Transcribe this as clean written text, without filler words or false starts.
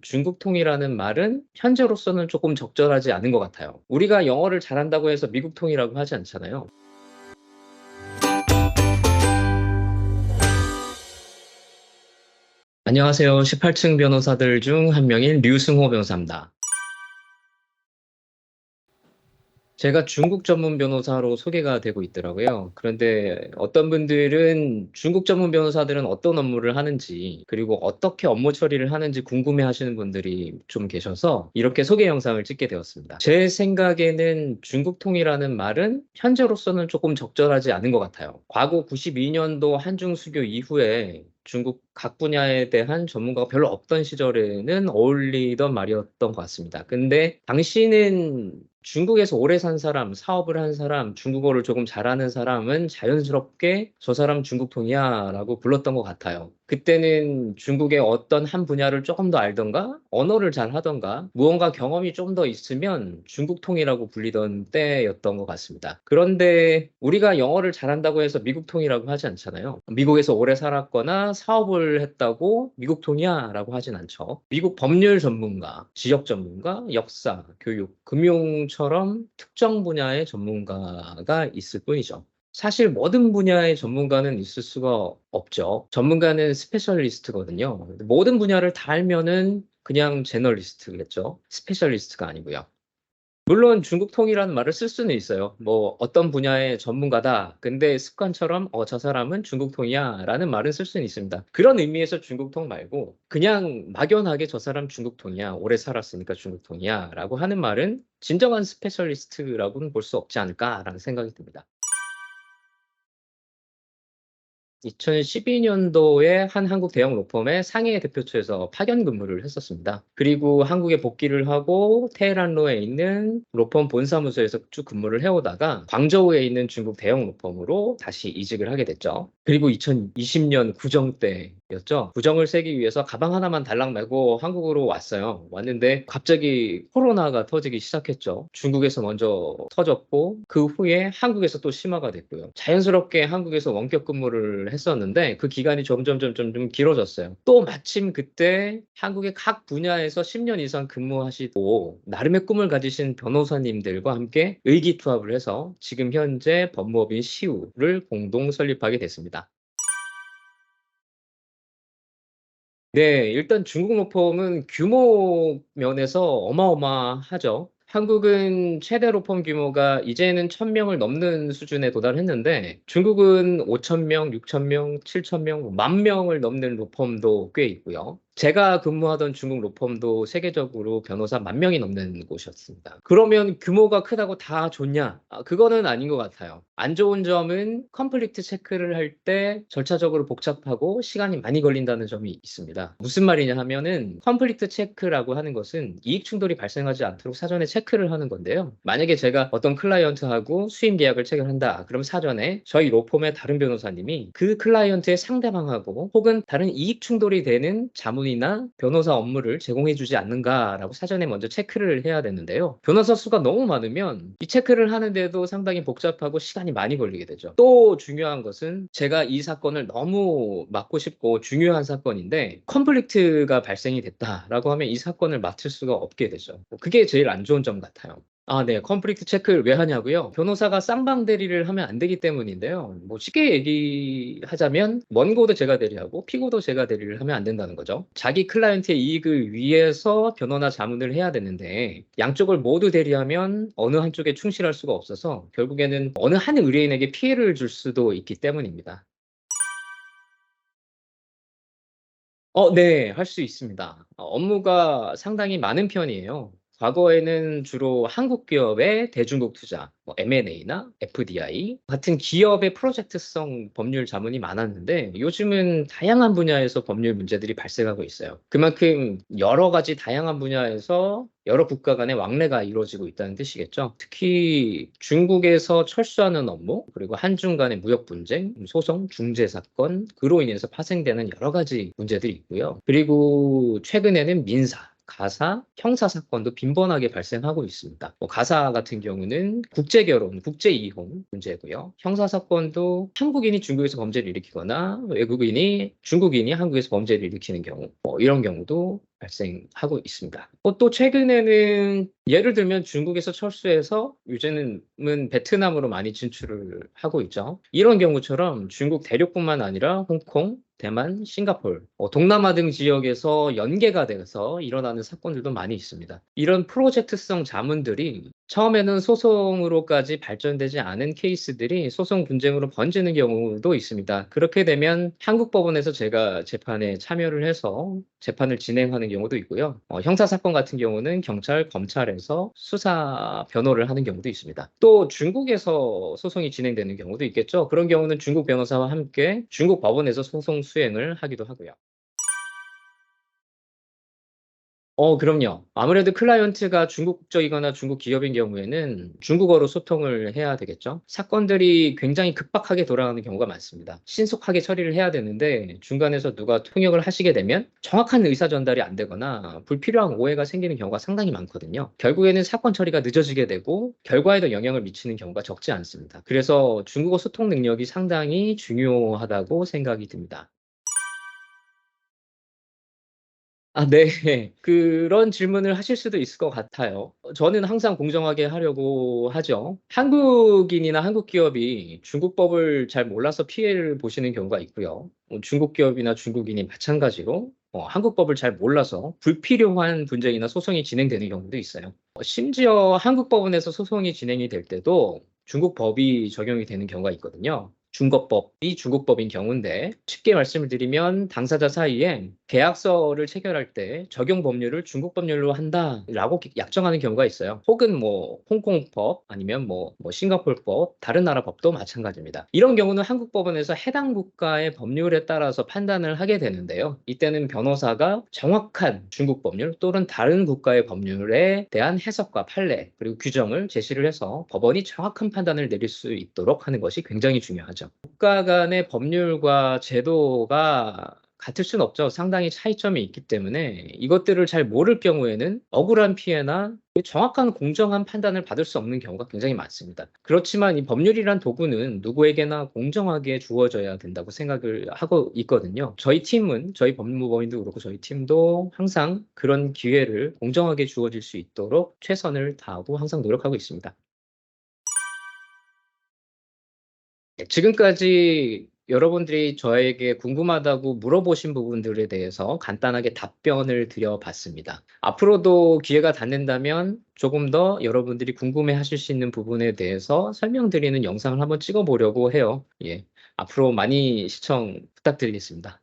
중국통이라는 말은 현재로서는 조금 적절하지 않은 것 같아요. 우리가 영어를 잘한다고 해서 미국통이라고 하지 않잖아요. 안녕하세요. 18층 변호사들 중 한 명인 류승호 변호사입니다. 제가 중국 전문 변호사로 소개가 되고 있더라고요. 그런데 어떤 분들은 중국 전문 변호사들은 어떤 업무를 하는지, 그리고 어떻게 업무 처리를 하는지 궁금해 하시는 분들이 좀 계셔서 이렇게 소개 영상을 찍게 되었습니다. 제 생각에는 중국통이라는 말은 현재로서는 조금 적절하지 않은 것 같아요. 과거 92년도 한중 수교 이후에 중국 각 분야에 대한 전문가가 별로 없던 시절에는 어울리던 말이었던 것 같습니다. 근데 당시는 중국에서 오래 산 사람, 사업을 한 사람, 중국어를 조금 잘하는 사람은 자연스럽게 저 사람 중국통이야 라고 불렀던 것 같아요. 그때는 중국의 어떤 한 분야를 조금 더 알던가, 언어를 잘 하던가, 무언가 경험이 좀 더 있으면 중국통이라고 불리던 때였던 것 같습니다. 그런데 우리가 영어를 잘한다고 해서 미국통이라고 하지 않잖아요. 미국에서 오래 살았거나 사업을 했다고 미국통이야 라고 하진 않죠. 미국 법률 전문가, 지역 전문가, 역사, 교육, 금융처럼 특정 분야의 전문가가 있을 뿐이죠. 사실 모든 분야의 전문가는 있을 수가 없죠. 전문가는 스페셜리스트거든요. 모든 분야를 다 알면은 그냥 제너리스트겠죠. 스페셜리스트가 아니고요. 물론 중국통이라는 말을 쓸 수는 있어요. 뭐 어떤 분야의 전문가다. 근데 습관처럼 저 사람은 중국통이야 라는 말은 쓸 수는 있습니다. 그런 의미에서 중국통 말고 그냥 막연하게 저 사람 중국통이야. 오래 살았으니까 중국통이야 라고 하는 말은 진정한 스페셜리스트라고는 볼 수 없지 않을까라는 생각이 듭니다. 2012년도에 한 한국 대형 로펌의 상해 대표처에서 파견 근무를 했었습니다. 그리고 한국에 복귀를 하고 테헤란로에 있는 로펌 본사무소에서 쭉 근무를 해오다가 광저우에 있는 중국 대형 로펌으로 다시 이직을 하게 됐죠. 그리고 2020년 구정 때였죠. 구정을 세기 위해서 가방 하나만 달랑 메고 한국으로 왔어요. 왔는데 갑자기 코로나가 터지기 시작했죠. 중국에서 먼저 터졌고 그 후에 한국에서 또 심화가 됐고요. 자연스럽게 한국에서 원격 근무를 했었는데 그 기간이 점점 길어졌어요. 또 마침 그때 한국의 각 분야에서 10년 이상 근무하시고 나름의 꿈을 가지신 변호사님들과 함께 의기투합을 해서 지금 현재 법무법인 시우를 공동 설립하게 됐습니다. 네, 일단 중국 로펌은 규모 면에서 어마어마하죠. 한국은 최대 로펌 규모가 이제는 1000명을 넘는 수준에 도달했는데 중국은 5000명, 6000명, 7000명, 10,000명을 넘는 로펌도 꽤 있고요. 제가 근무하던 중국 로펌도 세계적으로 변호사 10,000명이 넘는 곳이었습니다. 그러면 규모가 크다고 다 좋냐? 그거는 아닌 것 같아요. 안 좋은 점은 컴플리트 체크를 할 때 절차적으로 복잡하고 시간이 많이 걸린다는 점이 있습니다. 무슨 말이냐 하면은 컴플리트 체크라고 하는 것은 이익 충돌이 발생하지 않도록 사전에 체크를 하는 건데요. 만약에 제가 어떤 클라이언트하고 수임 계약을 체결한다. 그럼 사전에 저희 로펌의 다른 변호사님이 그 클라이언트의 상대방하고 혹은 다른 이익 충돌이 되는 자문이나 변호사 업무를 제공해주지 않는가라고 사전에 먼저 체크를 해야 되는데요. 변호사 수가 너무 많으면 이 체크를 하는데도 상당히 복잡하고 시간이 많이 걸리게 되죠. 또 중요한 것은 제가 이 사건을 너무 맡고 싶고 중요한 사건인데 컨플릭트가 발생이 됐다라고 하면 이 사건을 맡을 수가 없게 되죠. 그게 제일 안 좋은 점 같아요. 네. 컴플리트 체크를 왜 하냐고요? 변호사가 쌍방 대리를 하면 안 되기 때문인데요. 뭐 쉽게 얘기하자면 원고도 제가 대리하고 피고도 제가 대리를 하면 안 된다는 거죠. 자기 클라이언트의 이익을 위해서 변호나 자문을 해야 되는데 양쪽을 모두 대리하면 어느 한쪽에 충실할 수가 없어서 결국에는 어느 한 의뢰인에게 피해를 줄 수도 있기 때문입니다. 네. 할 수 있습니다. 업무가 상당히 많은 편이에요. 과거에는 주로 한국 기업의 대중국 투자, 뭐 M&A나 FDI 같은 기업의 프로젝트성 법률 자문이 많았는데 요즘은 다양한 분야에서 법률 문제들이 발생하고 있어요. 그만큼 여러 가지 다양한 분야에서 여러 국가 간의 왕래가 이루어지고 있다는 뜻이겠죠. 특히 중국에서 철수하는 업무, 그리고 한중 간의 무역 분쟁, 소송, 중재 사건, 그로 인해서 파생되는 여러 가지 문제들이 있고요. 그리고 최근에는 민사, 가사, 형사 사건도 빈번하게 발생하고 있습니다. 뭐 가사 같은 경우는 국제 결혼, 국제 이혼 문제고요. 형사 사건도 한국인이 중국에서 범죄를 일으키거나 외국인이 중국인이 한국에서 범죄를 일으키는 경우, 이런 경우도 발생하고 있습니다. 또 최근에는 예를 들면 중국에서 철수해서 요새는 베트남으로 많이 진출을 하고 있죠. 이런 경우처럼 중국 대륙뿐만 아니라 홍콩, 대만, 싱가포르, 동남아 등 지역에서 연계가 돼서 일어나는 사건들도 많이 있습니다. 이런 프로젝트성 자문들이 처음에는 소송으로까지 발전되지 않은 케이스들이 소송 분쟁으로 번지는 경우도 있습니다. 그렇게 되면 한국 법원에서 제가 재판에 참여를 해서 재판을 진행하는 경우도 있고요. 형사사건 같은 경우는 경찰, 검찰에서 수사 변호를 하는 경우도 있습니다. 또 중국에서 소송이 진행되는 경우도 있겠죠. 그런 경우는 중국 변호사와 함께 중국 법원에서 소송 수행을 하기도 하고요. 그럼요. 아무래도 클라이언트가 중국 국적이거나 중국 기업인 경우에는 중국어로 소통을 해야 되겠죠. 사건들이 굉장히 급박하게 돌아가는 경우가 많습니다. 신속하게 처리를 해야 되는데 중간에서 누가 통역을 하시게 되면 정확한 의사 전달이 안 되거나 불필요한 오해가 생기는 경우가 상당히 많거든요. 결국에는 사건 처리가 늦어지게 되고 결과에도 영향을 미치는 경우가 적지 않습니다. 그래서 중국어 소통 능력이 상당히 중요하다고 생각이 듭니다. 네. 그런 질문을 하실 수도 있을 것 같아요. 저는 항상 공정하게 하려고 하죠. 한국인이나 한국 기업이 중국법을 잘 몰라서 피해를 보시는 경우가 있고요. 중국 기업이나 중국인이 마찬가지로 한국법을 잘 몰라서 불필요한 분쟁이나 소송이 진행되는 경우도 있어요. 심지어 한국 법원에서 소송이 진행이 될 때도 중국 법이 적용이 되는 경우가 있거든요. 중거법이 중국법인 경우인데 쉽게 말씀을 드리면 당사자 사이에 계약서를 체결할 때 적용 법률을 중국 법률로 한다라고 약정하는 경우가 있어요. 혹은 뭐 홍콩법 아니면 뭐 싱가포르법 다른 나라 법도 마찬가지입니다. 이런 경우는 한국 법원에서 해당 국가의 법률에 따라서 판단을 하게 되는데요. 이때는 변호사가 정확한 중국 법률 또는 다른 국가의 법률에 대한 해석과 판례 그리고 규정을 제시를 해서 법원이 정확한 판단을 내릴 수 있도록 하는 것이 굉장히 중요하죠. 국가 간의 법률과 제도가 같을 수는 없죠. 상당히 차이점이 있기 때문에 이것들을 잘 모를 경우에는 억울한 피해나 정확한 공정한 판단을 받을 수 없는 경우가 굉장히 많습니다. 그렇지만 이 법률이란 도구는 누구에게나 공정하게 주어져야 된다고 생각을 하고 있거든요. 저희 법무법인도 그렇고 저희 팀도 항상 그런 기회를 공정하게 주어질 수 있도록 최선을 다하고 항상 노력하고 있습니다. 지금까지 여러분들이 저에게 궁금하다고 물어보신 부분들에 대해서 간단하게 답변을 드려봤습니다. 앞으로도 기회가 닿는다면 조금 더 여러분들이 궁금해 하실 수 있는 부분에 대해서 설명드리는 영상을 한번 찍어 보려고 해요. 예. 앞으로 많이 시청 부탁드리겠습니다.